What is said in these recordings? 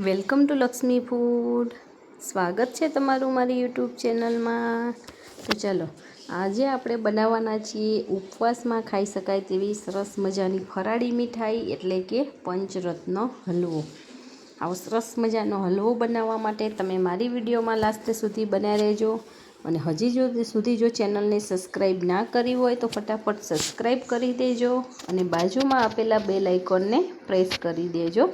Welcome to Lakshmi food. સ્વાગત છે તમારું મારી યુટ્યુબ ચેનલમાં. તો ચાલો આજે આપણે બનાવવાના છીએ ઉપવાસમાં ખાઈ શકાય તેવી સરસ મજાની ફરાળી મીઠાઈ એટલે કે પંચરત્ન હલવો. આવો સરસ મજાનો હલવો બનાવવા માટે તમે મારી વિડીયોમાં લાસ્ટ સુધી બન્યા રહેજો. અને હજી સુધી જો ચેનલને સબસ્ક્રાઈબ ના કરી હોય તો ફટાફટ સબસ્ક્રાઈબ કરી દેજો અને બાજુમાં આપેલા બેલ આઇકોનને પ્રેસ કરી દેજો,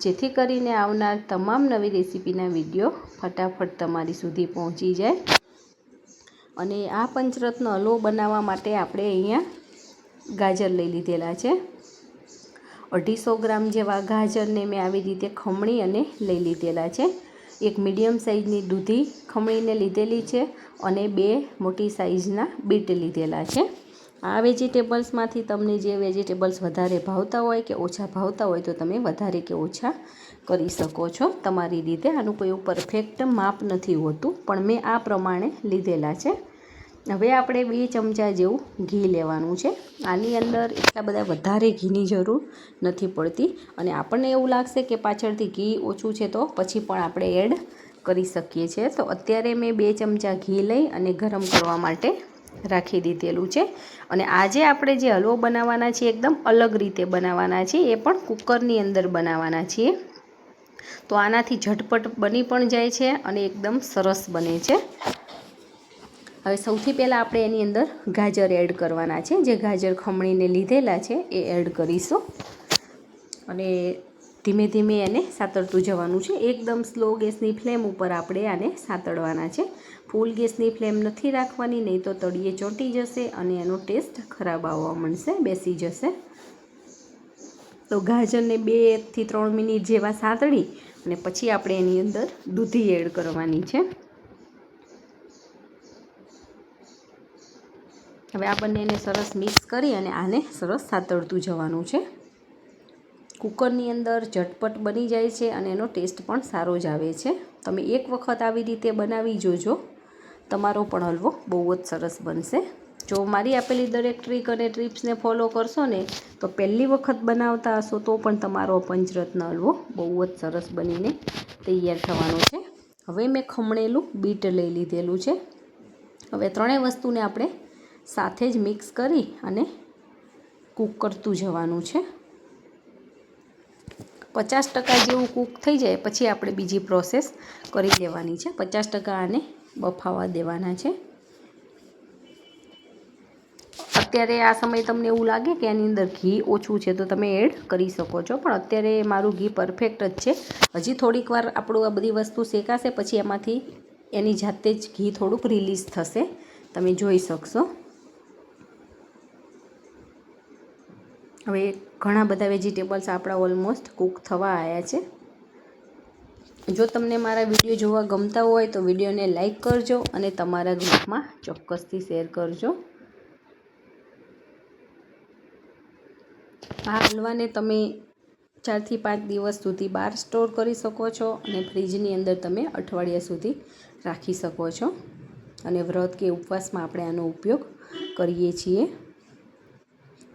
જેથી કરીને આવનાર તમામ નવી રેસીપીના વિડીયો ફટાફટ તમારી સુધી પહોંચી જાય. અને આ પંચરત્ન હલવો બનાવવા માટે આપણે અહીંયા ગાજર લઈ લીધેલા છે. 250 ગ્રામ જેવા ગાજરને મેં આવી રીતે ખમણી અને લઈ લીધેલા છે. એક મીડિયમ સાઇઝની દૂધી ખમણીને લીધેલી છે અને 2 મોટી સાઇઝના બીટ લીધેલા છે. આ વેજીટેબલ્સમાંથી તમને જે વેજીટેબલ્સ વધારે ભાવતા હોય કે ઓછા ભાવતા હોય તો તમે વધારે કે ઓછા કરી શકો છો તમારી રીતે. આનું કોઈ પરફેક્ટ માપ નથી હોતું, પણ મેં આ પ્રમાણે લીધેલા છે. હવે આપણે 2 ચમચા જેવું ઘી લેવાનું છે. આની અંદર એટલા બધા વધારે ઘીની જરૂર નથી પડતી અને આપણને એવું લાગશે કે પાછળથી ઘી ઓછું છે તો પછી પણ આપણે એડ કરી શકીએ છીએ. તો અત્યારે મેં 2 ચમચા ઘી લઈ અને ગરમ કરવા માટે રાખી દીધેલું છે. અને આજે આપણે જે હલવો બનાવવાના છીએ એકદમ અલગ રીતે બનાવવાના છીએ, એ પણ કુકરની અંદર બનાવવાના છીએ. તો આનાથી ઝટપટ બની પણ જાય છે અને એકદમ સરસ બને છે. હવે સૌથી પહેલાં આપણે એની અંદર ગાજર એડ કરવાના છે. જે ગાજર ખમણીને લીધેલા છે એ એડ કરીશું અને ધીમે ધીમે એને સાતળતું જવાનું છે. એકદમ સ્લો ગેસની ફ્લેમ ઉપર આપણે આને સાતળવાના છે. ફૂલ ગેસની ફ્લેમ નથી રાખવાની, નહીં તો તળિયે ચોંટી જશે અને એનો ટેસ્ટ ખરાબ આવવા માંડશે, બેસી જશે. તો ગાજરને 2 થી 3 મિનિટ જેવા સાતળી અને પછી આપણે એની અંદર દૂધી એડ કરવાની છે. હવે આ બંનેને સરસ મિક્સ કરી અને આને સરસ સાતળતું જવાનું છે. કુકરની અંદર ઝટપટ બની જાય છે અને એનો ટેસ્ટ પણ સારો જ આવે છે. તમે એક વખત આવી રીતે બનાવી જોજો, તમારો પણ હલવો બહુ જ સરસ બનશે. જો મારી આપેલી દરેક ટ્રીક અને ટિપ્સને ફોલો કરશો ને તો પહેલી વખત બનાવતા હશો તો પણ તમારો પંચરત્ન હલવો બહુ જ સરસ બનીને તૈયાર થવાનો છે. હવે મેં ખમણેલું બીટ લઈ લીધેલું છે. હવે ત્રણેય વસ્તુને આપણે સાથે જ મિક્સ કરી અને કૂક કરતું જવાનું છે. 50% જેવું કૂક થઈ જાય પછી આપણે બીજી પ્રોસેસ કરી લેવાની છે. 50% આને બફાવા દેવાના છે. અત્યારે આ સમયે તમને એવું લાગે કે આની અંદર ઘી ઓછું છે તો તમે એડ કરી શકો છો, પણ અત્યારે મારું ઘી પરફેક્ટ જ છે. હજી થોડીક વાર આપણું આ બધી વસ્તુ શેકાશે પછી એમાંથી એની જાતે જ ઘી થોડુંક રિલીઝ થશે, તમે જોઈ શકશો. હવે ઘણા બધા વેજીટેબલ્સ આપણા ઓલમોસ્ટ કૂક થવા આવ્યા છે. જો તમને મારા વિડીયો જોવા ગમતા હોય તો વિડીયોને લાઈક કરજો અને તમારા ગ્રુપમાં ચોક્કસથી શેર કરજો. આ હલવાને તમે 4 થી 5 દિવસ સુધી બહાર સ્ટોર કરી શકો છો અને ફ્રીજની અંદર તમે અઠવાડિયા સુધી રાખી શકો છો. અને વ્રત કે ઉપવાસમાં આપણે આનો ઉપયોગ કરીએ છીએ.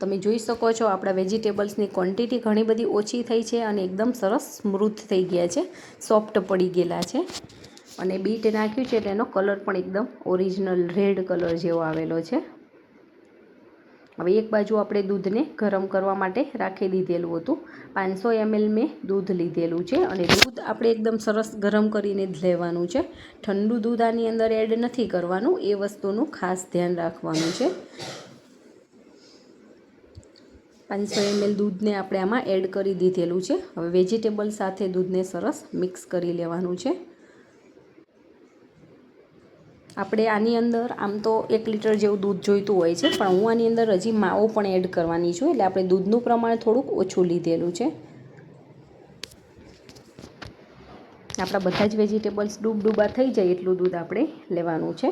તમે જોઈ શકો છો આપણા વેજીટેબલ્સની ક્વોન્ટિટી ઘણી બધી ઓછી થઈ છે અને એકદમ સરસ સ્મૂથ થઈ ગયા છે, સોફ્ટ પડી ગયેલા છે. અને બીટ નાખ્યું છે એટલે એનો કલર પણ એકદમ ઓરિજિનલ રેડ કલર જેવો આવેલો છે. હવે એક બાજુ આપણે દૂધને ગરમ કરવા માટે રાખી દીધેલું હતું. 500 ml મેં દૂધ લીધેલું છે અને દૂધ આપણે એકદમ સરસ ગરમ કરીને જ લેવાનું છે. ઠંડુ દૂધ આની અંદર એડ નથી કરવાનું, એ વસ્તુનું ખાસ ધ્યાન રાખવાનું છે. 500 ml દૂધને આપણે આમાં એડ કરી દીધેલું છે. હવે વેજીટેબલ સાથે દૂધને સરસ મિક્સ કરી લેવાનું છે. આપણે આની અંદર આમ તો 1 લીટર જેવું દૂધ જોઈતું હોય છે, પણ હું આની અંદર હજી માવો પણ એડ કરવાની છું, એટલે આપણે દૂધનું પ્રમાણ થોડુંક ઓછું લીધેલું છે. આપણા બધા જ વેજીટેબલ્સ ડૂબા થઈ જાય એટલું દૂધ આપણે લેવાનું છે.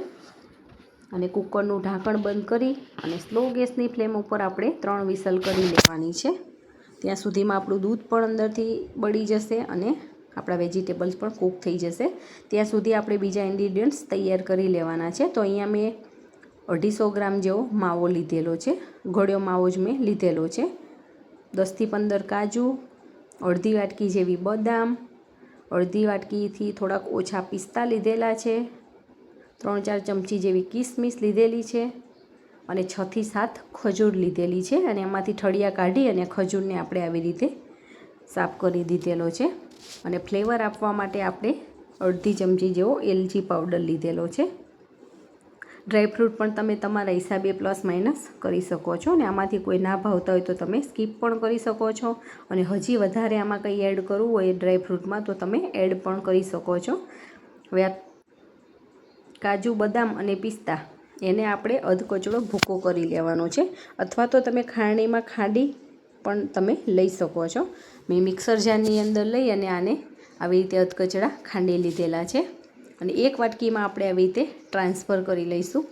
અને કુકરનું ઢાંકણ બંધ કરી અને સ્લો ગેસની ફ્લેમ ઉપર આપણે 3 વિસલ કરી લેવાની છે. ત્યાં સુધીમાં આપણું દૂધ પણ અંદરથી બળી જશે અને આપણા વેજીટેબલ્સ પણ કૂક થઈ જશે. ત્યાં સુધી આપણે બીજા ઇન્ગ્રીડિયન્ટ્સ તૈયાર કરી લેવાના છે. તો અહીંયા મેં 250 ગ્રામ જેવો માવો લીધેલો છે. ગળ્યો માવો જ મેં લીધેલો છે. 10 થી 15 કાજુ, અડધી વાટકી જેવી બદામ, અડધી વાટકીથી થોડાક ઓછા પિસ્તા લીધેલા છે, 3-4 ચમચી જેવી કિસમિસ લીધેલી છે અને 6 થી 7 ખજૂર લીધેલી છે અને એમાંથી ઠળિયા કાઢી અને ખજૂરને આપણે આવી રીતે સાફ કરી દીધેલો છે. અને ફ્લેવર આપવા માટે આપણે અડધી ચમચી જેવો એલચી પાવડર લીધેલો છે. ડ્રાયફ્રૂટ પણ તમે તમારા હિસાબે પ્લસ માઇનસ કરી શકો છો અને આમાંથી કોઈ ના ભાવતા હોય તો તમે સ્કીપ પણ કરી શકો છો અને હજી વધારે આમાં કંઈ એડ કરવું હોય ડ્રાયફ્રૂટમાં તો તમે એડ પણ કરી શકો છો. હવે આ કાજુ, બદામ અને પિસ્તા એને આપણે અધકચરો ભૂકો કરી લેવાનો છે, અથવા તો તમે ખાંડણીમાં ખાંડી પણ તમે લઈ શકો છો. મેં મિક્સર જારની અંદર લઈ અને આને આવી રીતે અધકચરા ખાંડી લીધેલા છે અને એક વાટકીમાં આપણે આવી રીતે ટ્રાન્સફર કરી લઈશું.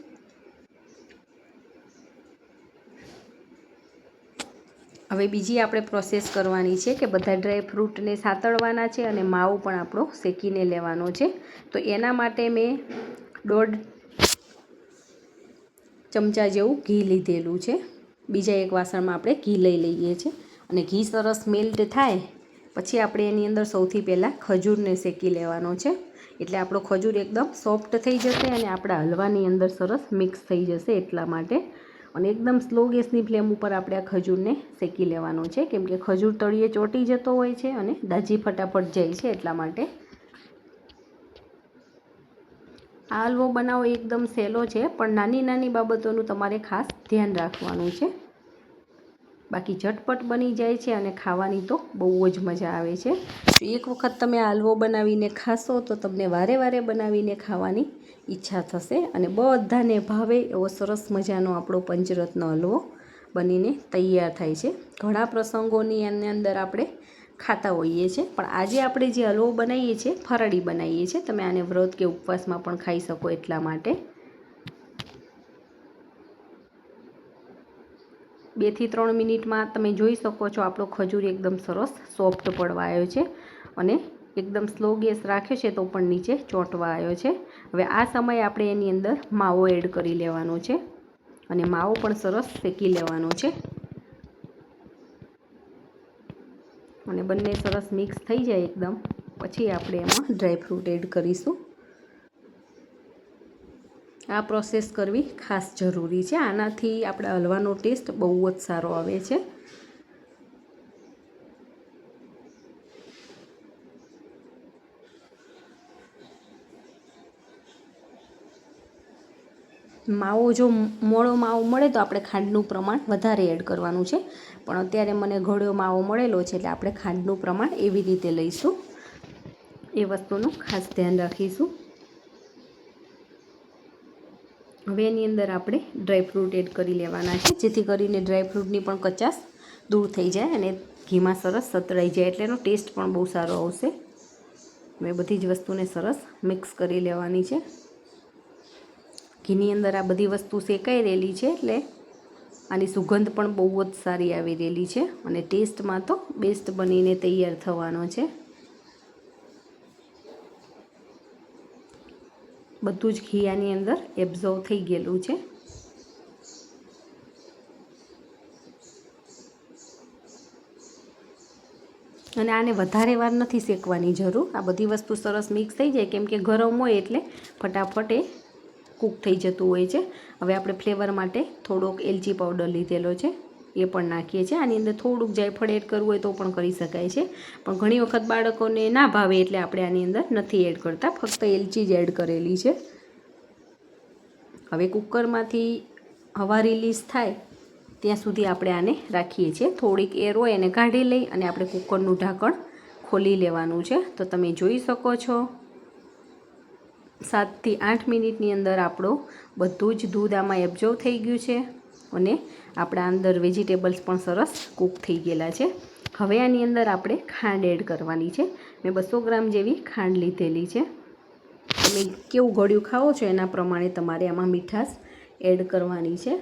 હવે બીજી આપણે પ્રોસેસ કરવાની છે કે બધા ડ્રાયફ્રૂટને સાતળવાના છે અને માવો પણ આપણો શેકીને લેવાનો છે. તો એના માટે મેં 1.5 ચમચા જેવું ઘી લીધેલું છે. બીજા એક વાસણમાં આપણે ઘી લઈ લઈએ છીએ અને ઘી સરસ મેલ્ટ થાય પછી આપણે એની અંદર સૌથી પહેલાં ખજૂરને શેકી લેવાનો છે, એટલે આપણો ખજૂર એકદમ સોફ્ટ થઈ જશે અને આપણા હલવાની અંદર સરસ મિક્સ થઈ જશે એટલા માટે. અને એકદમ સ્લો ગેસની ફ્લેમ ઉપર આપણે આ ખજૂરને શેકી લેવાનો છે, કેમ કે ખજૂર તળિયે ચોંટી જતો હોય છે અને દાજી ફટાફટ જાય છે એટલા માટે. આ હલવો બનાવવો એકદમ સહેલો છે, પણ નાની નાની બાબતોનું તમારે ખાસ ધ્યાન રાખવાનું છે. બાકી ઝટપટ બની જાય છે અને ખાવાની તો બહુ જ મજા આવે છે. તો એક વખત તમે આ હલવો બનાવીને ખાશો તો તમને વારે વારે બનાવીને ખાવાની ઈચ્છા થશે અને બધાને ભાવે એવો સરસ મજાનો આપણો પંચરત્ન હલવો બનીને તૈયાર થાય છે. ઘણા પ્રસંગોની એની અંદર આપણે ખાતા હોઈએ છીએ, પણ આજે આપણે જે હલવો બનાવીએ છીએ ફરાળી બનાવીએ છીએ. તમે આને વ્રત કે ઉપવાસમાં પણ ખાઈ શકો એટલા માટે. 2 થી 3 મિનિટમાં તમે જોઈ શકો છો આપણો ખજૂર એકદમ સરસ સોફ્ટ પડવા આવ્યો છે અને એકદમ સ્લો ગેસ રાખ્યો છે તો પણ નીચે ચોંટવા આવ્યો છે. હવે આ સમયે આપણે એની અંદર માવો એડ કરી લેવાનો છે અને માવો પણ સરસ શેકી લેવાનો છે અને બંને સરસ મિક્સ થઈ જાય એકદમ પછી આપણે એમાં ડ્રાયફ્રૂટ એડ કરીશું. આ પ્રોસેસ કરવી ખાસ જરૂરી છે, આનાથી આપણા હલવાનો ટેસ્ટ બહુ જ સારો આવે છે. માવો જો મોળો માવો મળે તો આપણે ખાંડનું પ્રમાણ વધારે એડ કરવાનું છે, પણ અત્યારે મને ઘોળ્યો માવો મળેલો છે એટલે આપણે ખાંડનું પ્રમાણ એવી રીતે લઈશું. એ વસ્તુનું ખાસ ધ્યાન રાખીશું. હવે એની અંદર આપણે ડ્રાયફ્રૂટ એડ કરી લેવાના છે, જેથી કરીને ડ્રાયફ્રૂટની પણ કચાશ દૂર થઈ જાય અને ઘીમાં સરસ સતળાઈ જાય એટલે એનો ટેસ્ટ પણ બહુ સારો આવશે. હવે બધી જ વસ્તુને સરસ મિક્સ કરી લેવાની છે. ઘીની અંદર આ બધી વસ્તુ શેકાઈ રહેલી છે એટલે આની સુગંધ પણ બહુ જ સારી આવી રહેલી છે અને ટેસ્ટમાં તો બેસ્ટ બનીને તૈયાર થવાનો છે. બધું જ ઘી આની અંદર એબ્ઝોર્વ થઈ ગયેલું છે. અને આને વધારે વાર નથી શેકવાની જરૂર. આ બધી વસ્તુ સરસ મિક્સ થઈ જાય, કેમ કે ગરમ હોય એટલે ફટાફટ એ કૂક થઈ જતું હોય છે. હવે આપણે ફ્લેવર માટે થોડોક એલચી પાવડર લીધેલો છે, એ પણ નાખીએ છીએ. આની અંદર થોડુંક જાયફળ એડ કરવું હોય તો પણ કરી શકાય છે, પણ ઘણી વખત બાળકોને ના ભાવે એટલે આપણે આની અંદર નથી એડ કરતા, ફક્ત એલચી જ એડ કરેલી છે. હવે કુકરમાંથી હવા રિલીઝ થાય ત્યાં સુધી આપણે આને રાખીએ છીએ. થોડીક એર હોય એને કાઢી લઈ અને આપણે કુકરનું ઢાંકણ ખોલી લેવાનું છે. તો તમે જોઈ શકો છો 7 થી 8 મિનિટની અંદર આપણું બધું જ દૂધ આમાં એબ્ઝોર્વ થઈ ગયું છે અને આપણા અંદર વેજીટેબલ્સ પણ સરસ કૂક થઈ ગયેલા છે. હવે આની અંદર આપણે ખાંડ એડ કરવાની છે. મેં 200 ગ્રામ જેવી ખાંડ લીધેલી છે. તમે કેવું ગળ્યું ખાવો છો એના પ્રમાણે તમારે આમાં મીઠાશ એડ કરવાની છે.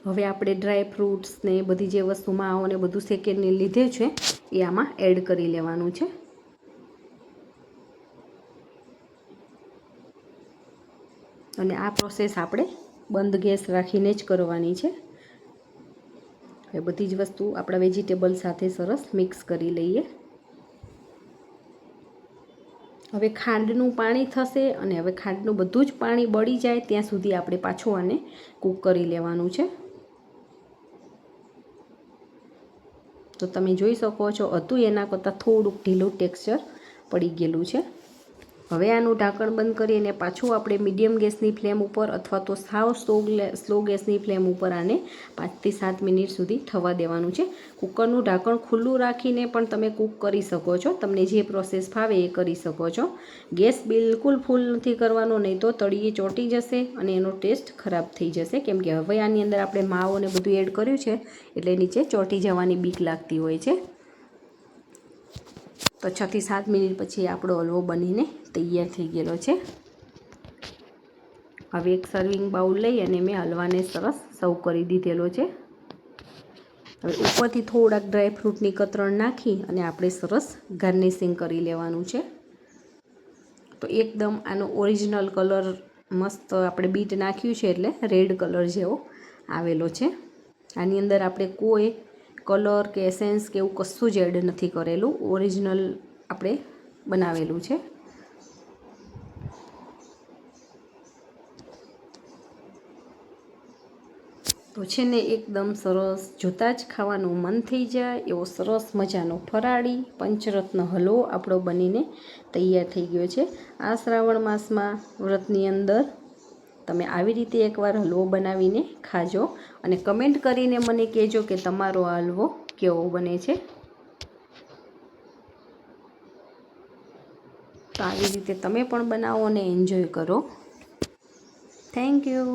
હવે આપણે ડ્રાય ફ્રૂટ્સ ને બધી જે વસ્તુ માવો ને બધું શેકીને લીધે છે એ આમાં એડ કરી લેવાનું છે. અને આ પ્રોસેસ આપણે બંધ ગેસ રાખીને જ કરવાની છે. એ બધી જ વસ્તુ આપણા વેજીટેબલ સાથે સરસ મિક્સ કરી લઈએ. હવે ખાંડનું પાણી થશે અને હવે ખાંડનું બધું જ પાણી બળી જાય ત્યાં સુધી આપણે પાછું આને કૂક કરી લેવાનું છે. તો તમે જોઈ શકો છો હતું એના કરતાં થોડુંક ઢીલું ટેક્સચર પડી ગયેલું છે. હવે આનું ઢાંકણ બંધ કરીને પાછું આપણે મીડિયમ ગેસની ફ્લેમ ઉપર અથવા તો સાવ સ્લો ગેસની ફ્લેમ ઉપર આને 5 થી 7 મિનિટ સુધી થવા દેવાનું છે. કુકરનું ઢાંકણ ખુલ્લું રાખીને પણ તમે કૂક કરી શકો છો. તમને જે પ્રોસેસ ફાવે એ કરી શકો છો. ગેસ બિલકુલ ફૂલ નથી કરવાનો, નહીં તો તળિયે ચોંટી જશે અને એનો ટેસ્ટ ખરાબ થઈ જશે. કેમ કે હવે આની અંદર આપણે માવો ને બધું એડ કર્યું છે એટલે નીચે ચોંટી જવાની બીક લાગતી હોય છે. તો 6 થી 7 મિનિટ પછી આપણો હલવો બનીને તૈયાર થઈ ગયેલો છે. હવે એક સર્વિંગ બાઉલ લઈ અને મેં હલવાને સરસ સર્વ કરી દીધેલો છે. હવે ઉપરથી થોડાક ડ્રાયફ્રૂટની કતરણ નાખી અને આપણે સરસ ગાર્નિશિંગ કરી લેવાનું છે. તો એકદમ આનો ઓરિજિનલ કલર મસ્ત આપણે બીટ નાખ્યું છે એટલે રેડ કલર જેવો આવેલો છે. આની અંદર આપણે કોઈ કલર કે એસેન્સ કે એવું કશું જ એડ નથી કરેલું, ઓરિજિનલ આપણે બનાવેલું છે. તો છે ને એકદમ સરસ, જોતાં જ ખાવાનું મન થઈ જાય એવો સરસ મજાનો ફરાળી પંચરત્ન હલવો આપણો બનીને તૈયાર થઈ ગયો છે. આ શ્રાવણ માસમાં વ્રતની અંદર તમે આવી રીતે એકવાર હલવો બનાવીને ખાજો અને કમેન્ટ કરીને મને કહેજો કે તમારો આ હલવો કેવો બને છે. તો આવી રીતે તમે પણ બનાવો અને એન્જોય કરો. Thank you.